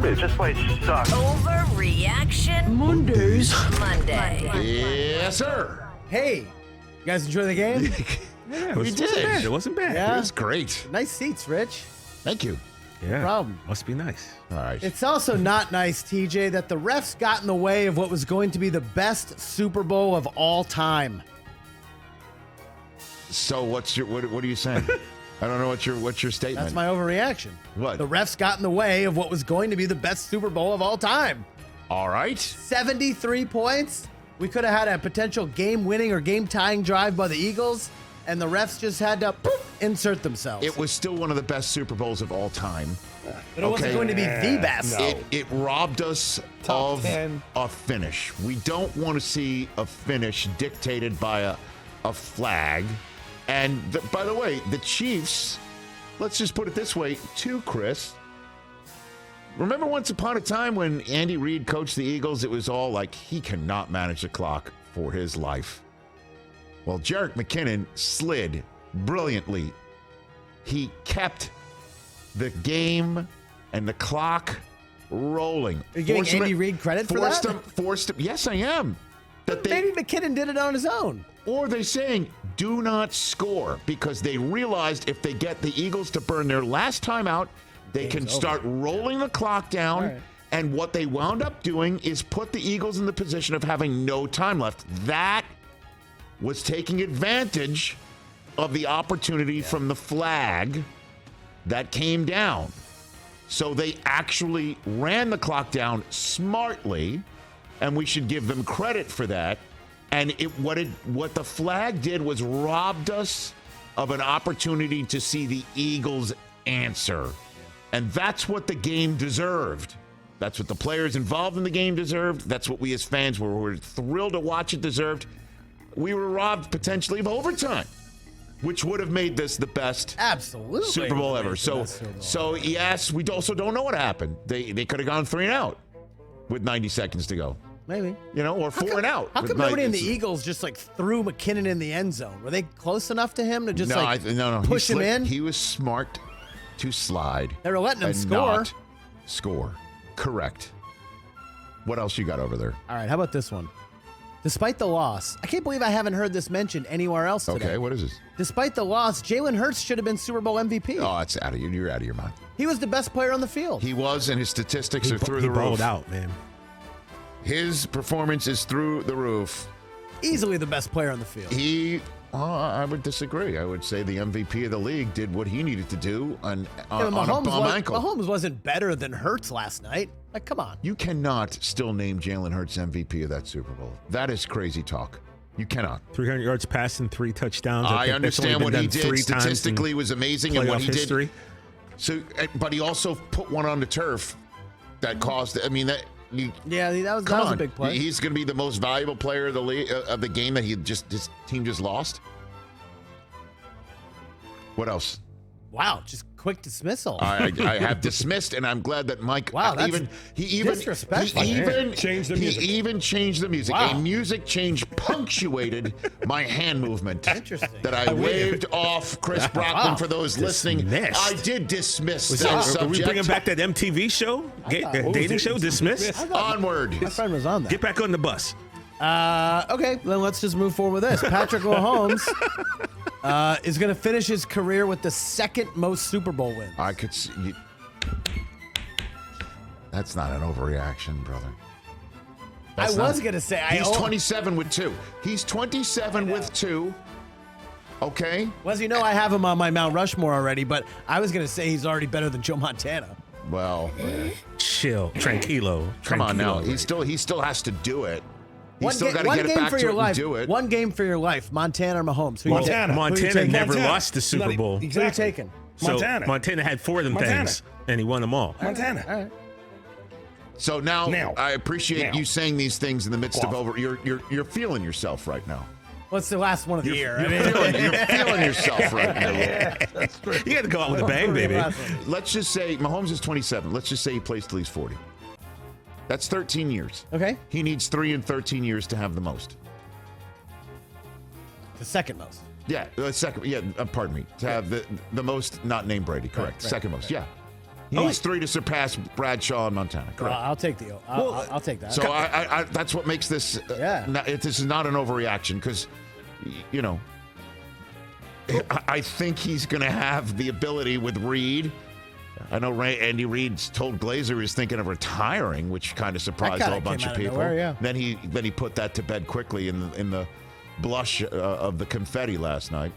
garbage. Just plain sucks. Overreaction Mondays. Monday. Yes, sir. Hey, you guys enjoy the game? Yeah, we did. It wasn't bad. Yeah. It was great. Nice seats, Rich. Thank you. Yeah. Problem. Must be nice. All right. It's also not nice, TJ, that the refs got in the way of what was going to be the best Super Bowl of all time. So what are you saying? I don't know what's your statement. That's my overreaction. What? The refs got in the way of what was going to be the best Super Bowl of all time. All right. 73 points. We could have had a potential game-winning or game-tying drive by the Eagles, and the refs just had to insert themselves. It was still one of the best Super Bowls of all time. But it wasn't going to be the best. No. It robbed us Top of 10. a finish. We don't want to see a finish dictated by a flag. And by the way, the Chiefs, let's just put it this way, too, Chris. Remember once upon a time when Andy Reid coached the Eagles, it was all like he cannot manage the clock for his life. Well, Jerick McKinnon slid brilliantly. He kept the game and the clock rolling. Are you giving Forced him- Andy Reid credit for that? Forced him. Yes, I am. Maybe McKinnon did it on his own. Or they're saying, do not score, because they realized if they get the Eagles to burn their last time out, they can start rolling the clock down. All right. And what they wound up doing is put the Eagles in the position of having no time left. That was taking advantage of the opportunity from the flag that came down. So they actually ran the clock down smartly, and we should give them credit for that. And what the flag did was robbed us of an opportunity to see the Eagles answer. And that's what the game deserved. That's what the players involved in the game deserved. That's what we as fans were thrilled to watch it deserved. We were robbed potentially of overtime, which would have made this the best Absolutely. Super Bowl ever. So yes, we also don't know what happened. They could have gone 3 and out with 90 seconds to go. Maybe. Or 4 and out. How come nobody in the Eagles just threw McKinnon in the end zone? Were they close enough to him to just push him in? He was smart to slide. They were letting him and score. not score. Correct. What else you got over there? All right, how about this one? Despite the loss, I can't believe I haven't heard this mentioned anywhere else today. Okay, what is this? Despite the loss, Jalen Hurts should have been Super Bowl MVP. Oh, it's out of you. You're out of your mind. He was the best player on the field. He was, and his statistics are through the roof. He balled out, man. His performance is through the roof. Easily the best player on the field. I would disagree. I would say the MVP of the league did what he needed to do on a bum ankle. Mahomes wasn't better than Hurts last night. Like, come on. You cannot still name Jalen Hurts MVP of that Super Bowl. That is crazy talk. You cannot. 300 yards passing, 3 touchdowns. I understand what he did. Statistically, was amazing, and what he history. did. So, but he also put one on the turf that caused. I mean, that was a big play. He's going to be the most valuable player of the league, of the game that his team just lost. What else? Wow, just quick dismissal. I have dismissed, and I'm glad that Mike. Wow, that's disrespectful. He even changed the music. He even changed the music. Wow. A music change punctuated my hand movement. Interesting. That I waved off Chris Brockman for those listening. Dismissed. I did dismiss that Are we subject. bringing back that MTV show? Dating show? Dismiss? Onward. My friend was on that. Get back on the bus. Okay, then let's just move forward with this. Patrick Mahomes is going to finish his career with the second most Super Bowl wins. I could see. That's not an overreaction, brother. I was going to say. He's 27 with 2. He's 27 with 2. Okay. Well, as you know, I have him on my Mount Rushmore already, but I was going to say he's already better than Joe Montana. Well, Chill. Tranquilo. come on now. Right? He still has to do it. He's One still got to one get it game back for to your it and life. do it. One game for your life. Montana or Mahomes? Who Montana. You Montana taking? never Montana. lost the Super Bowl. Who you taking? So Montana had 4 of them Montana. things, and he won them all. Montana. All right. So now I appreciate Now. you saying these things in the midst of You're feeling yourself right now. Well, it's the last one of the year. You're feeling yourself right now. You got to go out with a bang, baby. Let's just say Mahomes is 27. Let's just say he plays till he's 40. That's 13 years. Okay. He needs 3 and 13 years to have the most. The second most. Yeah, second. Yeah, pardon me. To have the most, not named Brady. Correct. Right. Second most. Yeah. He's 3 to surpass Bradshaw and Montana. Correct. I'll take I'll take that. So I that's what makes this. This is not an overreaction because, you know, I think he's going to have the ability with Reid. I know Andy Reid told Glazer he's thinking of retiring, which kind of surprised a whole bunch of people. Nowhere, Then he put that to bed quickly in the blush of the confetti last night.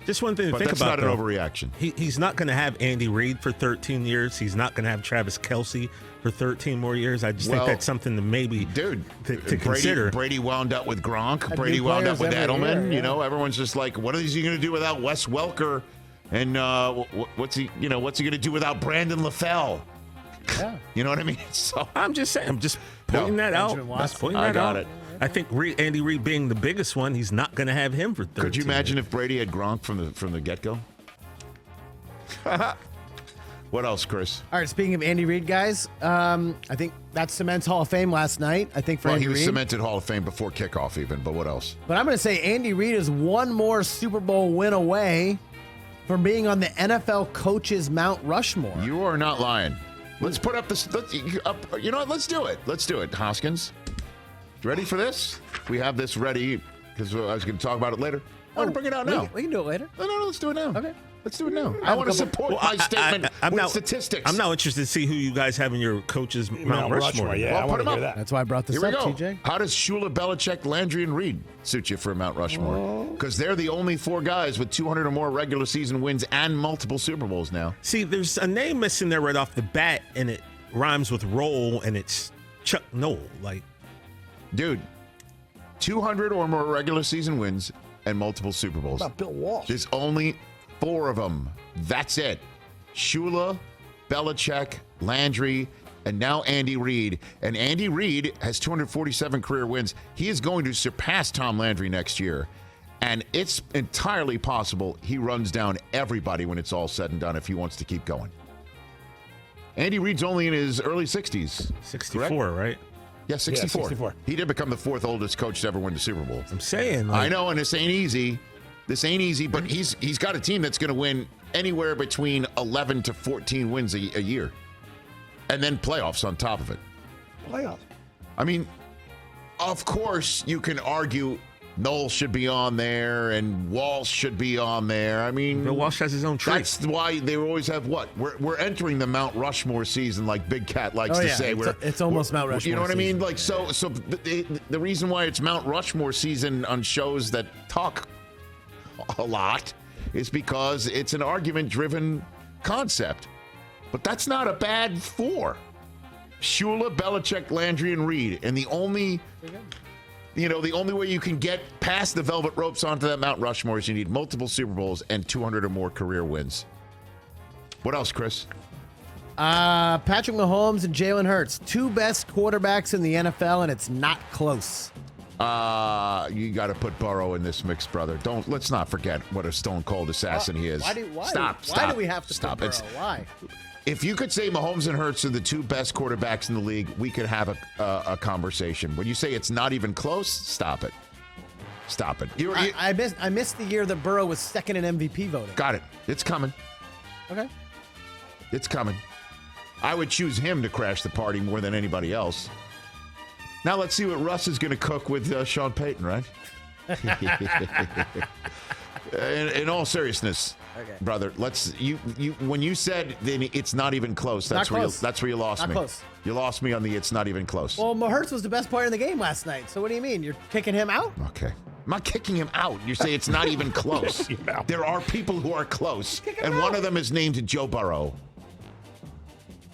Just one thing to think that's about. That's not an overreaction. He's not going to have Andy Reid for 13 years. He's not going to have Travis Kelce for 13 more years. I just think that's something to maybe to consider. Brady wound up with Gronk. Brady wound up with Edelman. Year, You know, everyone's just like, what is he going to do without Wes Welker? And what's he going to do without Brandon LaFell? Yeah. You know what I mean? So I'm just saying. I'm just pointing that out. I got it. I think Andy Reid being the biggest one, he's not going to have him for 13 Could you imagine years. if Brady had Gronk from the get-go? What else, Chris? All right, speaking of Andy Reid, guys, I think that cements Hall of Fame last night. I think for Andy he was Reid. cemented Hall of Fame before kickoff even, but what else? But I'm going to say Andy Reid is one more Super Bowl win away from being on the NFL coaches Mount Rushmore. You are not lying. Let's put up this. You know what? Let's do it. Let's do it, Hoskins. Ready for this? We have this ready because I was going to talk about it later. I want to bring it out now. We can do it later. No, let's do it now. Okay. Let's do it now. I want to support my statement with statistics. I'm now interested to see who you guys have in your coaches Mount Rushmore. Yeah, Well, I put want him to up. hear that. That's why I brought this Here we up, go. TJ. How does Shula, Belichick, Landry, and Reid suit you for Mount Rushmore? Because they're the only 4 guys with 200 or more regular season wins and multiple Super Bowls now. See, there's a name missing there right off the bat, and it rhymes with roll, and it's Chuck Noll. Like, dude, 200 or more regular season wins and multiple Super Bowls. What about Bill Walsh? There's only 4 of them. That's it. Shula, Belichick, Landry, and now Andy Reid. And Andy Reid has 247 career wins. He is going to surpass Tom Landry next year. And it's entirely possible he runs down everybody when it's all said and done if he wants to keep going. Andy Reid's only in his early 60s. 64, correct? right? Yeah, 64. Yeah, 64. He did become the 4th oldest coach to ever win the Super Bowl. I'm saying. I know, and this ain't easy. But he's got a team that's going to win anywhere between 11 to 14 wins a year. And then playoffs on top of it. Playoffs. I mean, of course, you can argue Noel should be on there and Walsh should be on there. I mean, Bill Walsh has his own tree. That's why they always have what? We're entering the Mount Rushmore season, like Big Cat likes to say. It's almost Mount Rushmore. You know what I mean? season. Like so the reason why it's Mount Rushmore season on shows that talk a lot is because it's an argument-driven concept. But that's not a bad 4. Shula, Belichick, Landry, and Reid. And the only way you can get past the velvet ropes onto that Mount Rushmore is you need multiple Super Bowls and 200 or more career wins. What else, Chris? Patrick Mahomes and Jalen Hurts, 2 best quarterbacks in the NFL, and it's not close. You got to put Burrow in this mix, brother. Let's not forget what a stone cold assassin he is. Why do we have to stop. put Burrow? Why? If you could say Mahomes and Hurts are the 2 best quarterbacks in the league, we could have a conversation. When you say it's not even close, stop it. Stop it. I missed the year that Burrow was second in MVP voting. Got it. It's coming. Okay. It's coming. I would choose him to crash the party more than anybody else. Now let's see what Russ is going to cook with Sean Payton, right? In all seriousness, brother, when you said it's not even close, that's where you lost not me. Close. You lost me on the it's not even close. Well, Hurts was the best player in the game last night. So what do you mean? You're kicking him out? Okay. I'm not kicking him out. You say it's not even close. There are people who are close, and one of them is named Joe Burrow.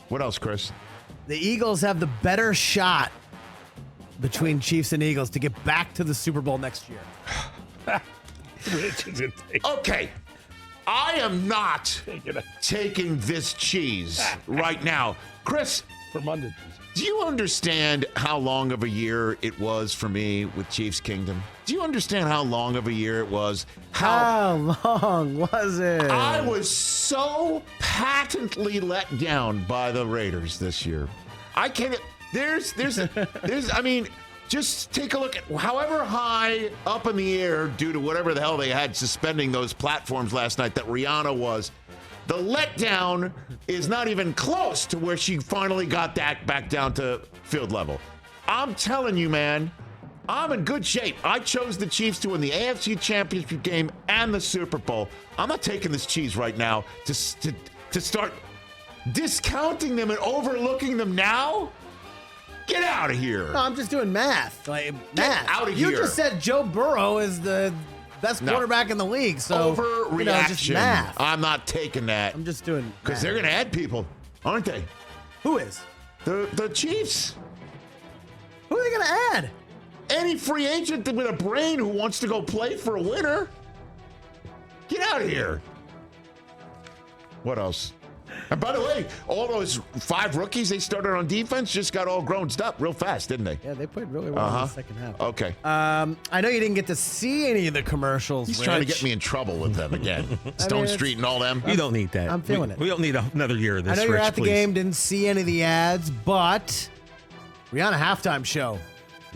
What else, Chris? The Eagles have the better shot between Chiefs and Eagles to get back to the Super Bowl next year. Okay. I am not taking this cheese right now. Chris, For Monday. do you understand how long of a year it was for me with Chiefs Kingdom? Do you understand how long of a year it was? How long was it? I was so patently let down by the Raiders this year. I can't. I mean, just take a look at however high up in the air due to whatever the hell they had suspending those platforms last night that Rihanna was. The letdown is not even close to where she finally got that back down to field level. I'm telling you, man, I'm in good shape. I chose the Chiefs to win the AFC Championship game and the Super Bowl. I'm not taking this cheese right now to start discounting them and overlooking them now. Get out of here. No, I'm just doing math. Math. Out of here. You just said Joe Burrow is the best quarterback in the league. So overreaction. Just math. I'm not taking that. I'm just doing because they're going to add people, aren't they? Who is? The Chiefs. Who are they going to add? Any free agent with a brain who wants to go play for a winner. Get out of here. What else? And by the way, all those 5 rookies they started on defense just got all grown up real fast, didn't they? Yeah, they played really well in the second half. Okay. I know you didn't get to see any of the commercials. He's Rich. trying to get me in trouble with them again. Stone Street and all them. You don't need that. I'm feeling it. We don't need another year of this, I know you're Rich, at the please. game, didn't see any of the ads, but Rihanna halftime show,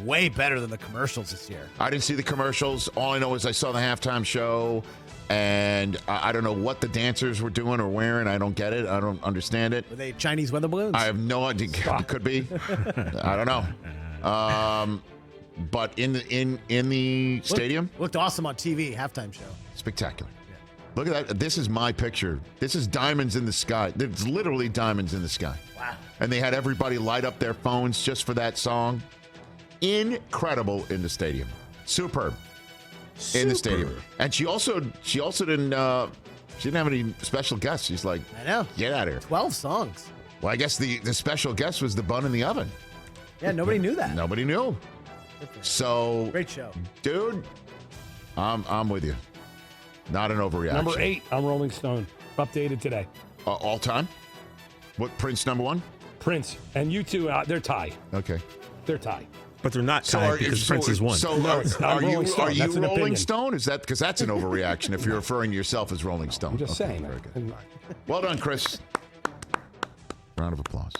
way better than the commercials this year. I didn't see the commercials. All I know is I saw the halftime show, and I don't know what the dancers were doing or wearing. I don't get it. I don't understand it. Were they Chinese weather balloons? I have no idea. It could be. I don't know. But in the stadium, looked awesome on TV. Halftime show, spectacular. Yeah. Look at that. This is my picture. This is diamonds in the sky. There's literally diamonds in the sky. Wow. And they had everybody light up their phones just for that song. Incredible in the stadium. Superb. In the stadium. And she also didn't she didn't have any special guests. She's like, I know. Get out of here. 12 songs. Well, I guess the special guest was the bun in the oven. Yeah, nobody knew that. Nobody knew. So great show. Dude, I'm with you. Not an overreaction. Number 8 on Rolling Stone. Updated today. All time? What, Prince number 1? Prince. And you two, they're tied. Okay. They're tied. But they're not tied because Prince is one. So No, it's not are you Rolling Stone. Rolling That's an opinion. Stone? Is that because that's an overreaction if you're referring to yourself as Rolling Stone? I'm just saying. Very good. Well done, Chris. Round of applause.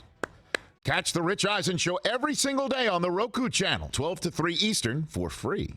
Catch the Rich Eisen Show every single day on the Roku channel, 12 to 3 Eastern, for free.